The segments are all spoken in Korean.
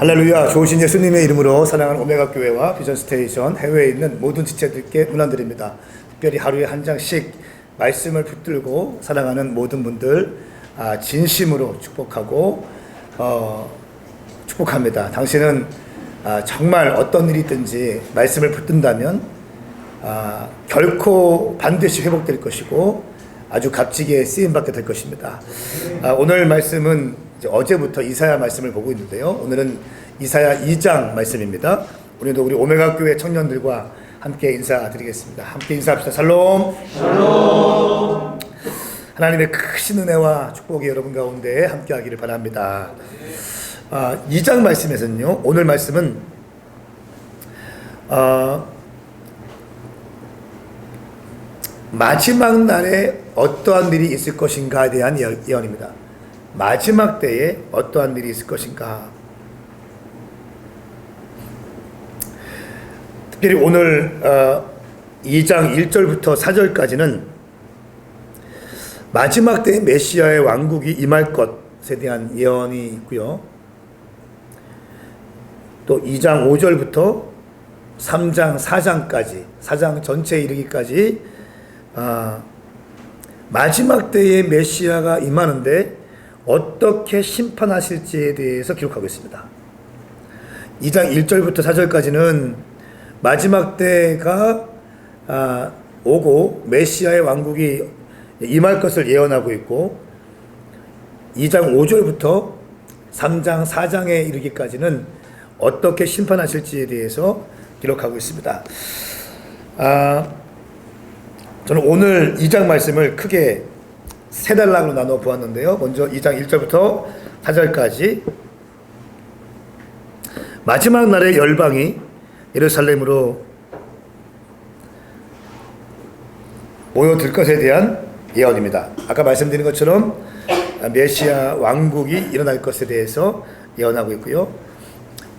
할렐루야. 좋으신 예수님의 이름으로 사랑하는 오메가 교회와 비전 스테이션 해외에 있는 모든 지체들께 문안드립니다. 특별히 하루에 한 장씩 말씀을 붙들고 사랑하는 모든 분들 진심으로 축복하고 축복합니다. 당신은 정말 어떤 일이 있든지 말씀을 붙든다면 결코 반드시 회복될 것이고 아주 값지게 쓰임받게 될 것입니다. 오늘 말씀은 어제부터 이사야 말씀을 보고 있는데요. 오늘은 이사야 2장 말씀입니다. 오늘도 우리 오메가 교회 청년들과 함께 인사드리겠습니다. 함께 인사합시다. 샬롬. 샬롬. 하나님의 크신 은혜와 축복이 여러분 가운데 함께 하기를 바랍니다. 2장 말씀에서는요. 오늘 말씀은 마지막 날에 어떠한 일이 있을 것인가에 대한 예언입니다. 마지막 때에 어떠한 일이 있을 것인가. 특별히 오늘 2장 1절부터 4절까지는 마지막 때에 메시아의 왕국이 임할 것에 대한 예언이 있고요. 또 2장 5절부터 3장 4장까지 4장 전체에 이르기까지 마지막 때에 메시아가 임하는데 어떻게 심판하실지에 대해서 기록하고 있습니다. 2장 1절부터 4절까지는 마지막 때가 오고 메시아의 왕국이 임할 것을 예언하고 있고 2장 5절부터 3장 4장에 이르기까지는 어떻게 심판하실지에 대해서 기록하고 있습니다. 저는 오늘 2장 말씀을 크게 세 단락으로 나눠 보았는데요. 먼저 2장 1절부터 4절까지 마지막 날에 열방이 예루살렘으로 모여들 것에 대한 예언입니다. 아까 말씀드린 것처럼 메시아 왕국이 일어날 것에 대해서 예언하고 있고요.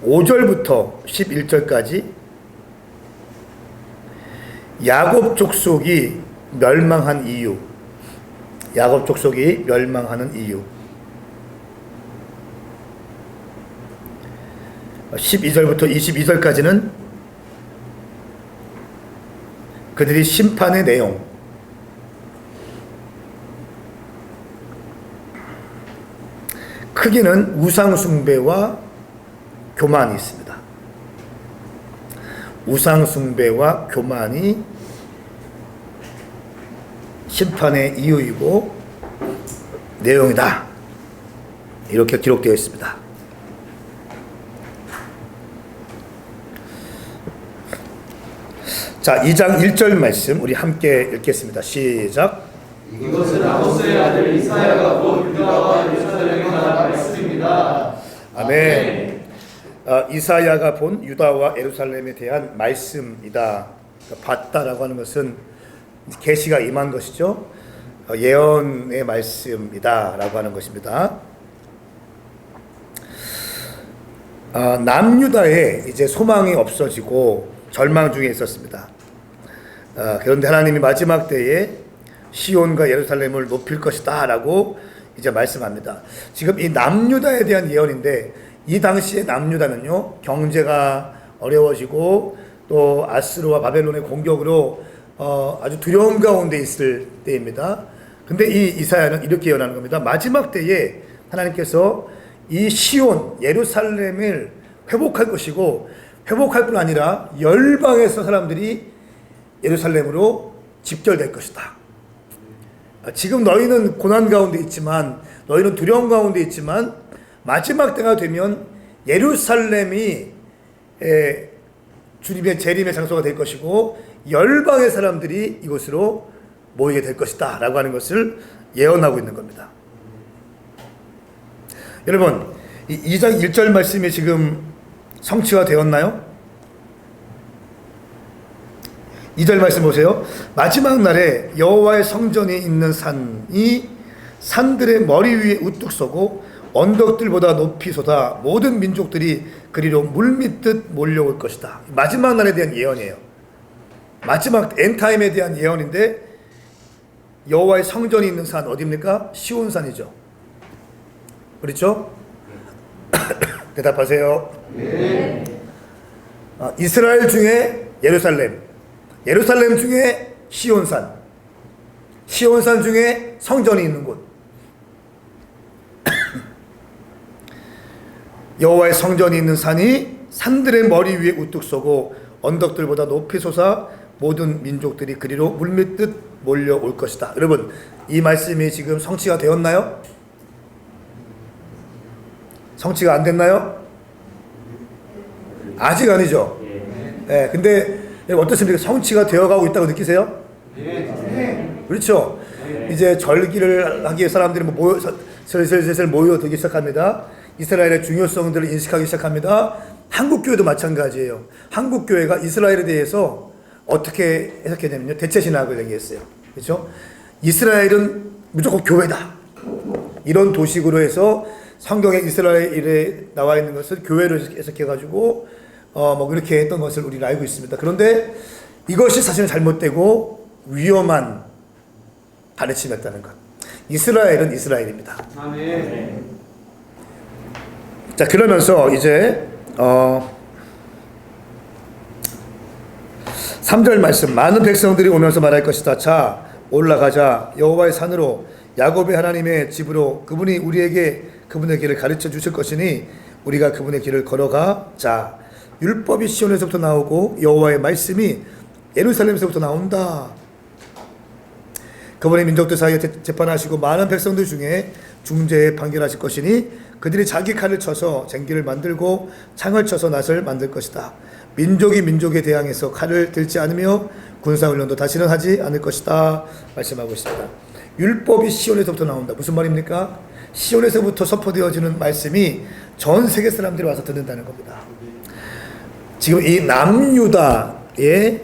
5절부터 11절까지 야곱 족속이 멸망한 이유, 야곱 족속이 멸망하는 이유. 12절부터 22절까지는 그들이 심판의 내용. 크게는 우상숭배와 교만이 있습니다. 우상숭배와 교만이 심판의 이유이고 내용이다. 이렇게 기록되어 있습니다. 자, 2장 1절 말씀 우리 함께 읽겠습니다. 시작. 이것은 아모스의 아들 이사야가 본 유다와 예루살렘에 관한 말씀입니다. 아멘. 이사야가 본 유다와 예루살렘에 대한 말씀이다. 봤다라고 하는 것은 계시가 임한 것이죠. 예언의 말씀이다 라고 하는 것입니다. 남유다에 이제 소망이 없어지고 절망 중에 있었습니다. 그런데 하나님이 마지막 때에 시온과 예루살렘을 높일 것이다 라고 이제 말씀합니다. 지금 이 남유다에 대한 예언인데 이 당시에 남유다는요 경제가 어려워지고 또 아스르와 바벨론의 공격으로 아주 두려움 가운데 있을 때입니다. 근데 이 이사야는 이렇게 예언하는 겁니다. 마지막 때에 하나님께서 이 시온 예루살렘을 회복할 것이고 회복할 뿐 아니라 열방에서 사람들이 예루살렘으로 집결될 것이다. 지금 너희는 고난 가운데 있지만 너희는 두려움 가운데 있지만 마지막 때가 되면 예루살렘이 주님의 재림의 장소가 될 것이고 열방의 사람들이 이곳으로 모이게 될 것이다 라고 하는 것을 예언하고 있는 겁니다. 여러분, 이 2장 1절 말씀이 지금 성취가 되었나요? 2절 말씀 보세요. 마지막 날에 여호와의 성전이 있는 산이 산들의 머리 위에 우뚝 서고 언덕들보다 높이 솟아 모든 민족들이 그리로 물밀듯 몰려올 것이다. 마지막 날에 대한 예언이에요. 마지막 엔타임에 대한 예언인데 여호와의 성전이 있는 산 어디입니까? 시온산이죠. 그렇죠? 대답하세요. 네. 이스라엘 중에 예루살렘, 예루살렘 중에 시온산, 시온산 중에 성전이 있는 곳. 여호와의 성전이 있는 산이 산들의 머리 위에 우뚝 서고 언덕들보다 높이 솟아 모든 민족들이 그리로 물밀듯 몰려올 것이다. 여러분, 이 말씀이 지금 성취가 되었나요? 성취가 안 됐나요? 아직 아니죠. 예, 근데 어떻습니까? 성취가 되어가고 있다고 느끼세요? 그렇죠. 이제 절기를 하기에 사람들이 모여 슬슬 모여들기 시작합니다. 이스라엘의 중요성들을 인식하기 시작합니다. 한국 교회도 마찬가지예요. 한국 교회가 이스라엘에 대해서 어떻게 해석했냐면요, 대체 신학을 얘기했어요. 그렇죠? 이스라엘은 무조건 교회다. 이런 도식으로 해서 성경에 이스라엘에 나와 있는 것을 교회로 해석해가지고 뭐 그렇게 했던 것을 우리는 알고 있습니다. 그런데 이것이 사실은 잘못되고 위험한 가르침이었다는 것. 이스라엘은 이스라엘입니다. 아멘. 자, 그러면서 이제 3절 말씀, 많은 백성들이 오면서 말할 것이다. 자, 올라가자. 여호와의 산으로, 야곱의 하나님의 집으로. 그분이 우리에게 그분의 길을 가르쳐 주실 것이니 우리가 그분의 길을 걸어가. 자, 율법이 시온에서부터 나오고 여호와의 말씀이 예루살렘에서부터 나온다. 그분의 민족들 사이에 재판하시고 많은 백성들 중에 중재에 판결하실 것이니 그들이 자기 칼을 쳐서 쟁기를 만들고 창을 쳐서 낫을 만들 것이다. 민족이 민족에 대항해서 칼을 들지 않으며 군사훈련도 다시는 하지 않을 것이다. 말씀하고 있습니다. 율법이 시온에서부터 나온다. 무슨 말입니까? 시온에서부터 선포되어지는 말씀이 전 세계 사람들이 와서 듣는다는 겁니다. 지금 이 남유다의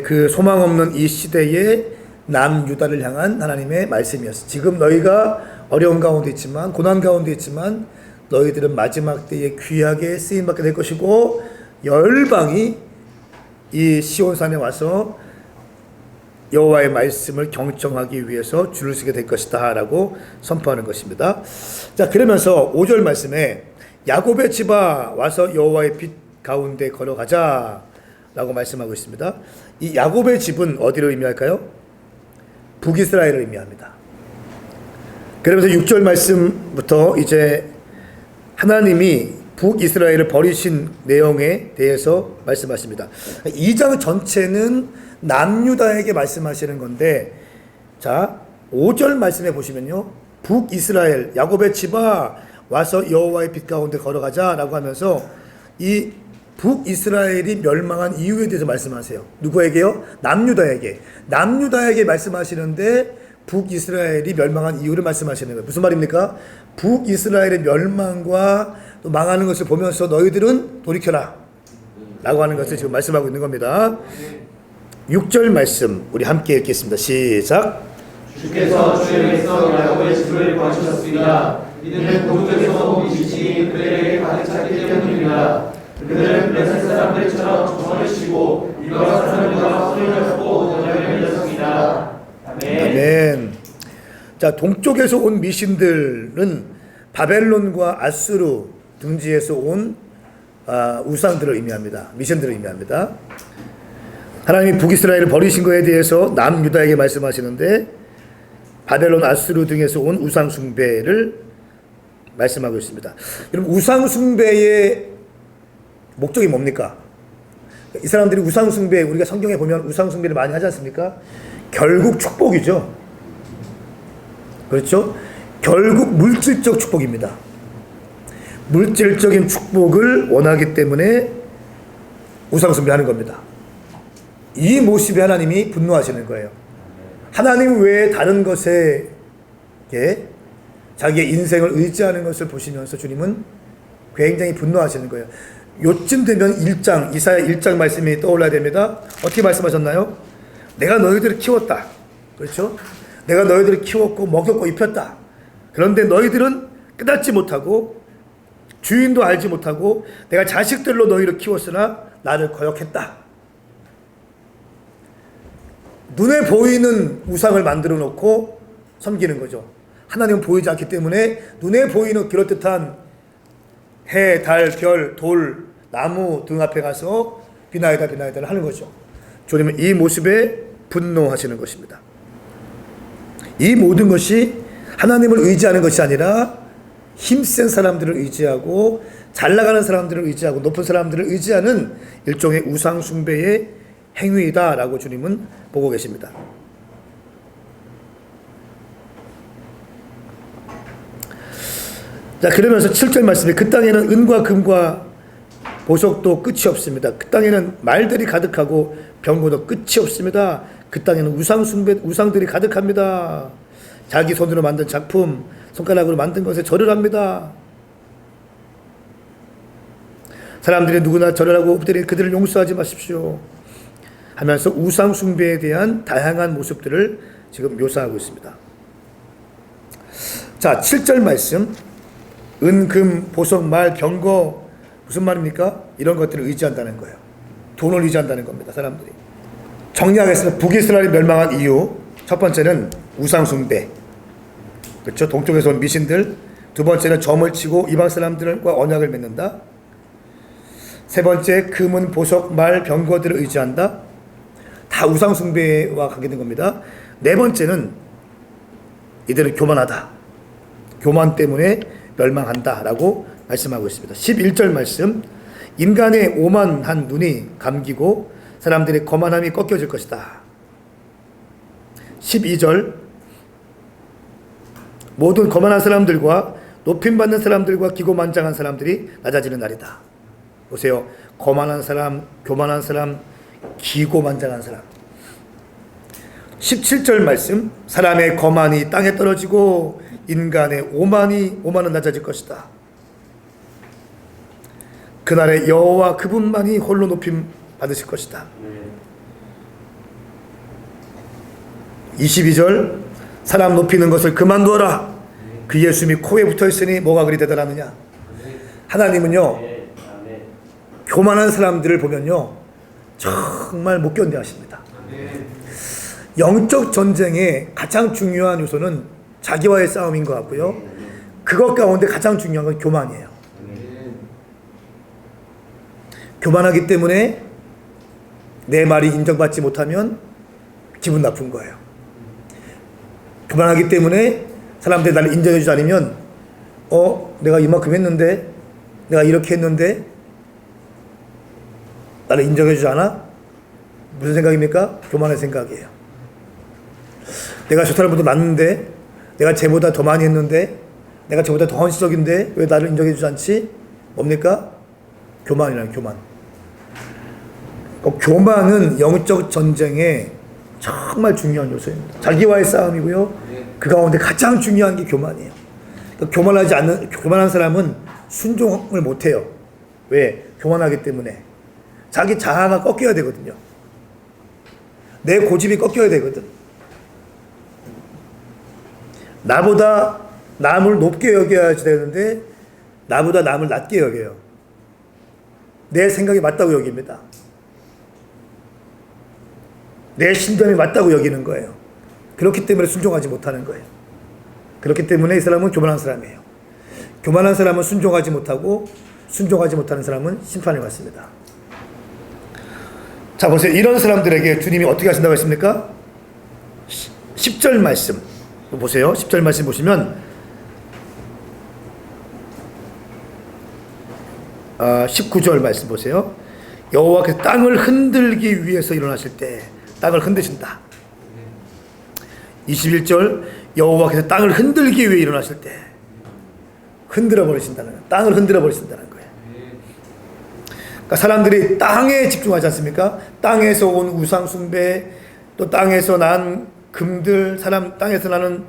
그 소망 없는 이 시대에 남유다를 향한 하나님의 말씀이었어요. 지금 너희가 어려운 가운데 있지만, 고난 가운데 있지만 너희들은 마지막 때에 귀하게 쓰임받게 될 것이고 열방이 이 시온산에 와서 여호와의 말씀을 경청하기 위해서 줄을 서게 될 것이다 라고 선포하는 것입니다. 자, 그러면서 5절 말씀에 야곱의 집아 와서 여호와의 빛 가운데 걸어가자 라고 말씀하고 있습니다. 이 야곱의 집은 어디를 의미할까요? 북이스라엘을 의미합니다. 그러면서 6절 말씀부터 이제 하나님이 북이스라엘을 버리신 내용에 대해서 말씀하십니다. 2장 전체는 남유다에게 말씀하시는 건데, 자, 5절 말씀해 보시면요, 북이스라엘, 야곱의 집아 와서 여호와의 빛 가운데 걸어가자 라고 하면서 이 북이스라엘이 멸망한 이유에 대해서 말씀하세요. 누구에게요? 남유다에게. 남유다에게 말씀하시는데 북이스라엘이 멸망한 이유를 말씀하시는 거예요. 무슨 말입니까? 북이스라엘의 멸망과 또 망하는 것을 보면서 너희들은 돌이켜라 라고 하는 것을 지금 말씀하고 있는 겁니다. 6절 말씀 우리 함께 읽겠습니다. 시작. 주께서 주에게서 야곱의 집을 거주셨으리라. 이는 고국에서 온 빛이 그들에게 가득 찼기 때문이라. 그들은 블레셋 사람들처럼 조선을 치고 이방 사람들과 손을 잡고 언약을 맺었습니다. 아멘. 자, 동쪽에서 온 미신들은 바벨론과 아수르 등지에서 온 우상들을 의미합니다. 미신들을 의미합니다. 하나님이 북이스라엘을 버리신 것에 대해서 남유다에게 말씀하시는데 바벨론, 아수르 등에서 온 우상 숭배를 말씀하고 있습니다. 여러분, 우상 숭배의 목적이 뭡니까? 이 사람들이 우상 숭배, 우리가 성경에 보면 우상 숭배를 많이 하지 않습니까? 결국 축복이죠. 그렇죠? 결국 물질적 축복입니다. 물질적인 축복을 원하기 때문에 우상 숭배하는 겁니다. 이 모습에 하나님이 분노하시는 거예요. 하나님 외에 다른 것에 자기의 인생을 의지하는 것을 보시면서 주님은 굉장히 분노하시는 거예요. 요쯤 되면 1장, 이사야 1장 말씀이 떠올라야 됩니다. 어떻게 말씀하셨나요? 내가 너희들을 키웠다. 그렇죠? 내가 너희들을 키웠고 먹였고 입혔다. 그런데 너희들은 깨닫지 못하고 주인도 알지 못하고 내가 자식들로 너희를 키웠으나 나를 거역했다. 눈에 보이는 우상을 만들어 놓고 섬기는 거죠. 하나님은 보이지 않기 때문에 눈에 보이는 그럴듯한 해, 달, 별, 돌, 나무 등 앞에 가서 비나이다 비나이다를 하는 거죠. 주님은 이 모습에 분노하시는 것입니다. 이 모든 것이 하나님을 의지하는 것이 아니라 힘센 사람들을 의지하고 잘 나가는 사람들을 의지하고 높은 사람들을 의지하는 일종의 우상 숭배의 행위이다라고 주님은 보고 계십니다. 자, 그러면서 7절 말씀에 그 땅에는 은과 금과 보석도 끝이 없습니다. 그 땅에는 말들이 가득하고 병거도 끝이 없습니다. 그 땅에는 우상들이 가득합니다. 자기 손으로 만든 작품, 손가락으로 만든 것에 절을 합니다. 사람들이 누구나 절을 하고 엎드려 그들을 용서하지 마십시오 하면서 우상 숭배에 대한 다양한 모습들을 지금 묘사하고 있습니다. 자, 7절 말씀. 은, 금, 보석, 말, 병거 무슨 말입니까? 이런 것들을 의지한다는 거예요. 돈을 의지한다는 겁니다. 사람들이. 정리하겠습니다. 북이스라엘이 멸망한 이유. 첫 번째는 우상 숭배. 그렇죠? 동쪽에서 온 미신들. 두 번째는 점을 치고 이방 사람들과 언약을 맺는다. 세 번째, 금은 보석, 말, 병거들을 의지한다. 다 우상 숭배와 관계된 겁니다. 네 번째는 이들은 교만하다. 교만 때문에 멸망한다라고 말씀하고 있습니다. 11절 말씀. 인간의 오만한 눈이 감기고 사람들의 거만함이 꺾여질 것이다. 12절. 모든 거만한 사람들과 높임받는 사람들과 기고만장한 사람들이 낮아지는 날이다. 보세요. 거만한 사람, 교만한 사람, 기고만장한 사람. 17절 말씀. 사람의 거만이 땅에 떨어지고 인간의 오만은 낮아질 것이다. 그날에 여호와 그분만이 홀로 높임 받으실 것이다. 22절. 사람 높이는 것을 그만두어라. 그의 숨이 코에 붙어있으니 뭐가 그리 대단하느냐. 하나님은요, 교만한 사람들을 보면요 정말 못 견뎌하십니다. 영적 전쟁의 가장 중요한 요소는 자기와의 싸움인 것 같고요, 그것 가운데 가장 중요한 건 교만이에요. 교만하기 때문에 내 말이 인정받지 못하면 기분 나쁜 거예요. 교만하기 때문에 사람들이 나를 인정해주지 않으면 내가 이만큼 했는데, 내가 이렇게 했는데 나를 인정해주지 않아? 무슨 생각입니까? 교만의 생각이에요. 내가 저 사람보다 낫는데, 내가 쟤보다 더 많이 했는데, 내가 쟤보다 더 헌신적인데 왜 나를 인정해주지 않지? 뭡니까? 교만이라는 교만. 교만은 영적 전쟁의 정말 중요한 요소입니다. 자기와의 싸움이고요, 그 가운데 가장 중요한 게 교만이에요. 교만한 사람은 순종을 못해요. 왜? 교만하기 때문에. 자기 자아가 꺾여야 되거든요. 내 고집이 꺾여야 되거든. 나보다 남을 높게 여겨야지 되는데 나보다 남을 낮게 여겨요. 내 생각이 맞다고 여깁니다. 내 신념이 맞다고 여기는 거예요. 그렇기 때문에 순종하지 못하는 거예요. 그렇기 때문에 이 사람은 교만한 사람이에요. 교만한 사람은 순종하지 못하고, 순종하지 못하는 사람은 심판을 받습니다. 자, 보세요. 이런 사람들에게 주님이 어떻게 하신다고 했습니까? 10절 말씀 보세요. 10절 말씀 보시면 19절 말씀 보세요. 여호와께서 땅을 흔들기 위해서 일어나실 때 땅을 흔드신다. 21절. 여호와께서 땅을 흔들기 위해 일어나실 때 흔들어 버리신다는 거예요. 땅을 흔들어 버리신다는 거예요. 그러니까 사람들이 땅에 집중하지 않습니까? 땅에서 온 우상 숭배, 또 땅에서 난 금들, 땅에서 나는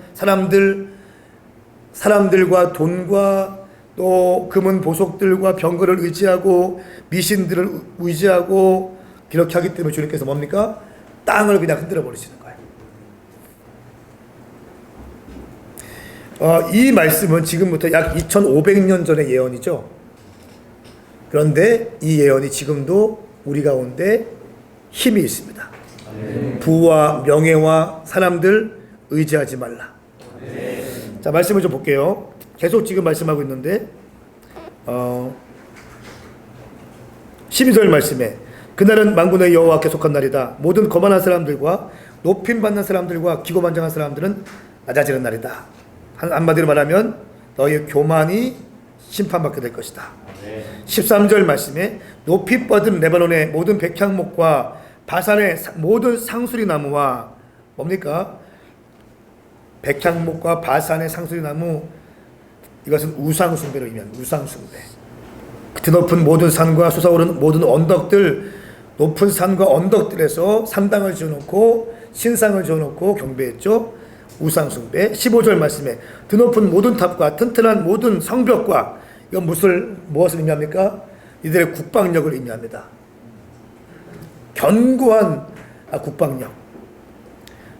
사람들과 돈과 또 금은 보석들과 병거를 의지하고 미신들을 의지하고 그렇게 하기 때문에 주님께서 뭡니까? 땅을 그냥 흔들어 버리시는 거예요. 이 말씀은 지금부터 약 2500년 전의 예언이죠. 그런데 이 예언이 지금도 우리 가운데 힘이 있습니다. 부와 명예와 사람들 의지하지 말라. 자, 말씀을 좀 볼게요. 계속 지금 말씀하고 있는데 12절 말씀에 그날은 만군의 여호와께 속한 날이다. 모든 거만한 사람들과 높임받는 사람들과 기고만장한 사람들은 낮아지는 날이다. 한마디로 말하면 너희의 교만이 심판받게 될 것이다. 13절 말씀에 높이 뻗은 레바논의 모든 백향목과 바산의 모든 상수리 나무와 뭡니까? 백향목과 바산의 상수리 나무, 이것은 우상 숭배로 의미합니다. 우상 숭배. 드높은 모든 산과 솟아오르는 모든 언덕들, 높은 산과 언덕들에서 산당을 지어놓고 신상을 지어놓고 경배했죠. 우상 숭배. 15절 말씀에 드높은 모든 탑과 튼튼한 모든 성벽과, 이건 무엇을 의미합니까? 이들의 국방력을 의미합니다. 견고한 국방력.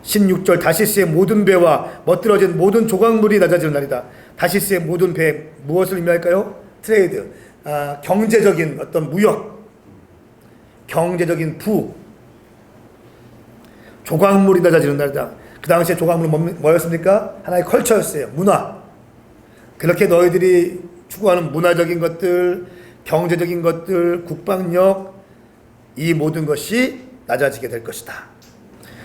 16절 다시스의 모든 배와 멋들어진 모든 조각물이 낮아지는 날이다. 다시스의 모든 배, 무엇을 의미할까요? 트레이드, 경제적인 어떤 무역, 경제적인 부, 조각물이 낮아지는 날이다. 그 당시에 조각물은 뭐였습니까? 하나의 컬처였어요. 문화. 그렇게 너희들이 추구하는 문화적인 것들, 경제적인 것들, 국방력, 이 모든 것이 낮아지게 될 것이다.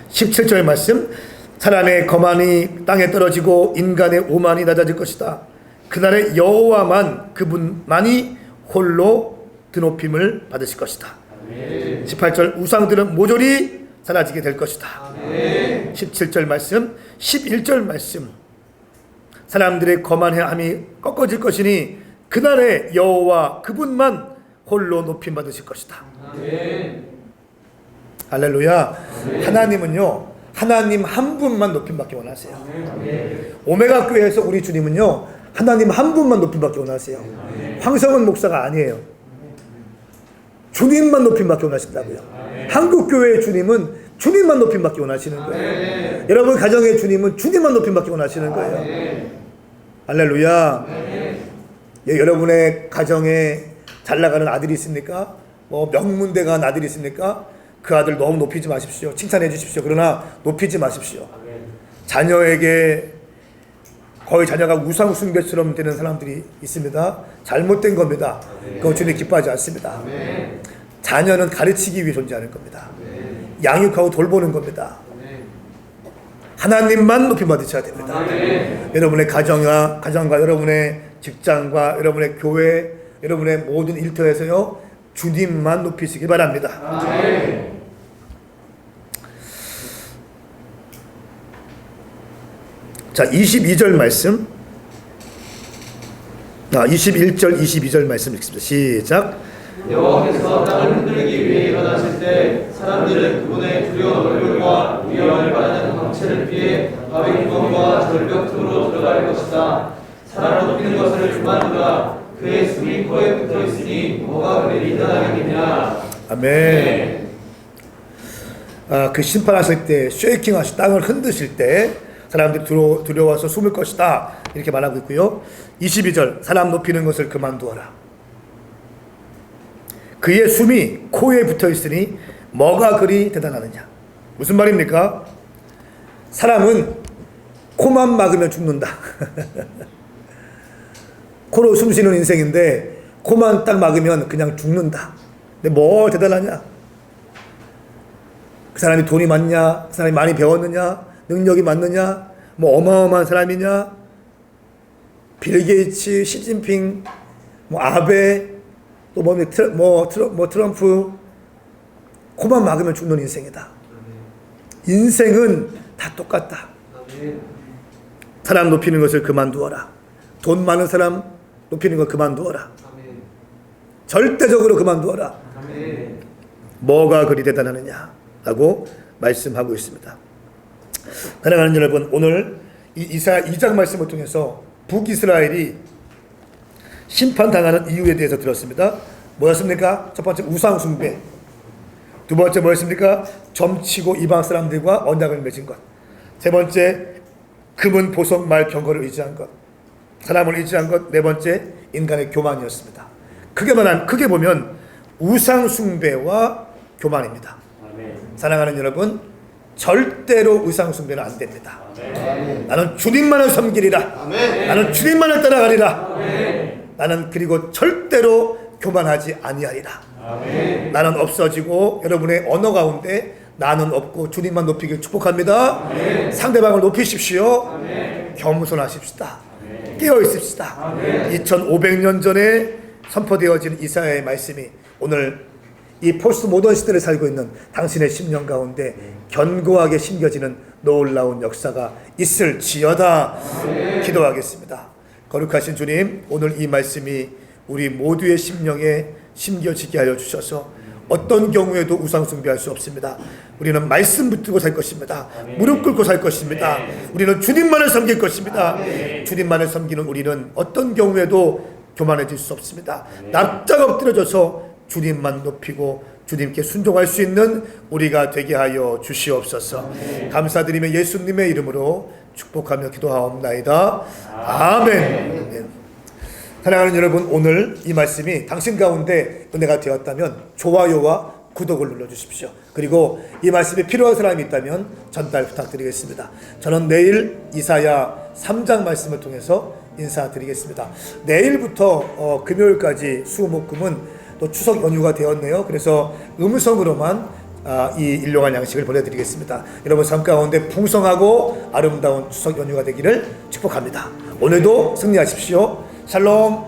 17절 말씀, 사람의 거만이 땅에 떨어지고 인간의 오만이 낮아질 것이다. 그날에 여호와만, 그분만이 홀로 드높임을 받으실 것이다. 18절, 우상들은 모조리 사라지게 될 것이다. 17절 말씀, 11절 말씀, 사람들의 거만함이 꺾어질 것이니 그날에 여호와 그분만 홀로 높임 받으실 것이다. 할렐루야. 하나님은요, 하나님 한 분만 높임 받기 원하세요. 오메가 교회에서 우리 주님은요, 하나님 한 분만 높임 받기 원하세요. 황성은 목사가 아니에요. 주님만 높임 받기 원하신다고요. 한국 교회의 주님은 주님만 높임 받기 원하시는 거예요. 여러분 가정의 주님은 주님만 높임 받기 원하시는 거예요. 할렐루야. 예, 여러분의 가정에 잘 나가는 아들이 있습니까? 뭐 명문대 간 아들이 있습니까? 그 아들 너무 높이지 마십시오. 칭찬해 주십시오. 그러나 높이지 마십시오. 자녀에게 거의 자녀가 우상 숭배처럼 되는 사람들이 있습니다. 잘못된 겁니다. 그거 주님 기뻐하지 않습니다. 자녀는 가르치기 위해 존재하는 겁니다. 양육하고 돌보는 겁니다. 하나님만 높이 받으셔야 됩니다. 여러분의 가정과 여러분의 직장과 여러분의 교회, 여러분의 모든 일터에서요, 주님만 높이시기 바랍니다. 자, 22절 말씀, 21절, 22절 말씀 읽습니다. 시작. 여호와께서 땅을 흔들기 위해 일어나실 때 사람들은 그분의 두려운 얼굴과 위험을 받는 광채를 피해 바위 구멍과 절벽 틈으로 들어갈 것이다. 사람을 높이는 것을 그만두라. 그의 숨이 코에 붙어 있으니 뭐가 그를 인도하겠느냐. 아멘. 그 심판하실 때, 쉐이킹 하실, 땅을 흔드실 때 사람들이 두려워서 숨을 것이다, 이렇게 말하고 있고요. 22절, 사람 높이는 것을 그만두어라. 그의 숨이 코에 붙어 있으니 뭐가 그리 대단하느냐. 무슨 말입니까? 사람은 코만 막으면 죽는다. 코로 숨 쉬는 인생인데 코만 딱 막으면 그냥 죽는다. 근데 뭐 대단하냐? 그 사람이 돈이 많냐? 그 사람이 많이 배웠느냐? 능력이 많느냐? 뭐 어마어마한 사람이냐? 빌 게이츠, 시진핑, 뭐 아베, 또 트럼프. 코만 막으면 죽는 인생이다. 인생은 다 똑같다. 사람 높이는 것을 그만두어라. 돈 많은 사람 높이는 걸 그만두어라. 절대적으로 그만두어라. 뭐가 그리 대단하느냐 라고 말씀하고 있습니다. 사랑하는 여러분, 오늘 이사야 2장 말씀을 통해서 북이스라엘이 심판당하는 이유에 대해서 들었습니다. 뭐였습니까? 첫 번째, 우상 숭배. 두 번째 뭐였습니까? 점치고 이방 사람들과 언약을 맺은 것. 세 번째, 금은 보석 말 병거를 의지한 것. 사람을 의지한 것. 네 번째, 인간의 교만이었습니다. 크게 보면 우상 숭배와 교만입니다. 사랑하는 여러분, 절대로 우상 숭배는 안 됩니다. 나는 주님만을 섬기리라. 나는 주님만을 따라가리라. 나는 그리고 절대로 교만하지 아니하리라. 아멘. 나는 없어지고 여러분의 언어 가운데 나는 없고 주님만 높이길 축복합니다. 아멘. 상대방을 높이십시오. 아멘. 겸손하십시다. 아멘. 깨어 있읍시다. 아멘. 2500년 전에 선포되어진 이사야의 말씀이 오늘 이 포스트 모던 시대를 살고 있는 당신의 심령 가운데 견고하게 심겨지는 놀라운 역사가 있을지어다. 기도하겠습니다. 거룩하신 주님, 오늘 이 말씀이 우리 모두의 심령에 심겨지게 하여 주셔서 어떤 경우에도 우상 숭배할 수 없습니다. 우리는 말씀 붙들고 살 것입니다. 무릎 꿇고 살 것입니다. 우리는 주님만을 섬길 것입니다. 주님만을 섬기는 우리는 어떤 경우에도 교만해질 수 없습니다. 납작 엎드려져서 주님만 높이고 주님께 순종할 수 있는 우리가 되게 하여 주시옵소서. 감사드리며 예수님의 이름으로 축복하며 기도하옵나이다. 아멘. 사랑하는 여러분, 오늘 이 말씀이 당신 가운데 은혜가 되었다면 좋아요와 구독을 눌러주십시오. 그리고 이 말씀이 필요한 사람이 있다면 전달 부탁드리겠습니다. 저는 내일 이사야 3장 말씀을 통해서 인사드리겠습니다. 내일부터 금요일까지 수목금은 또 추석 연휴가 되었네요. 그래서 음성으로만 이 일용할 양식을 보내드리겠습니다. 여러분 삶 가운데 풍성하고 아름다운 추석 연휴가 되기를 축복합니다. 오늘도 승리하십시오. 샬롬.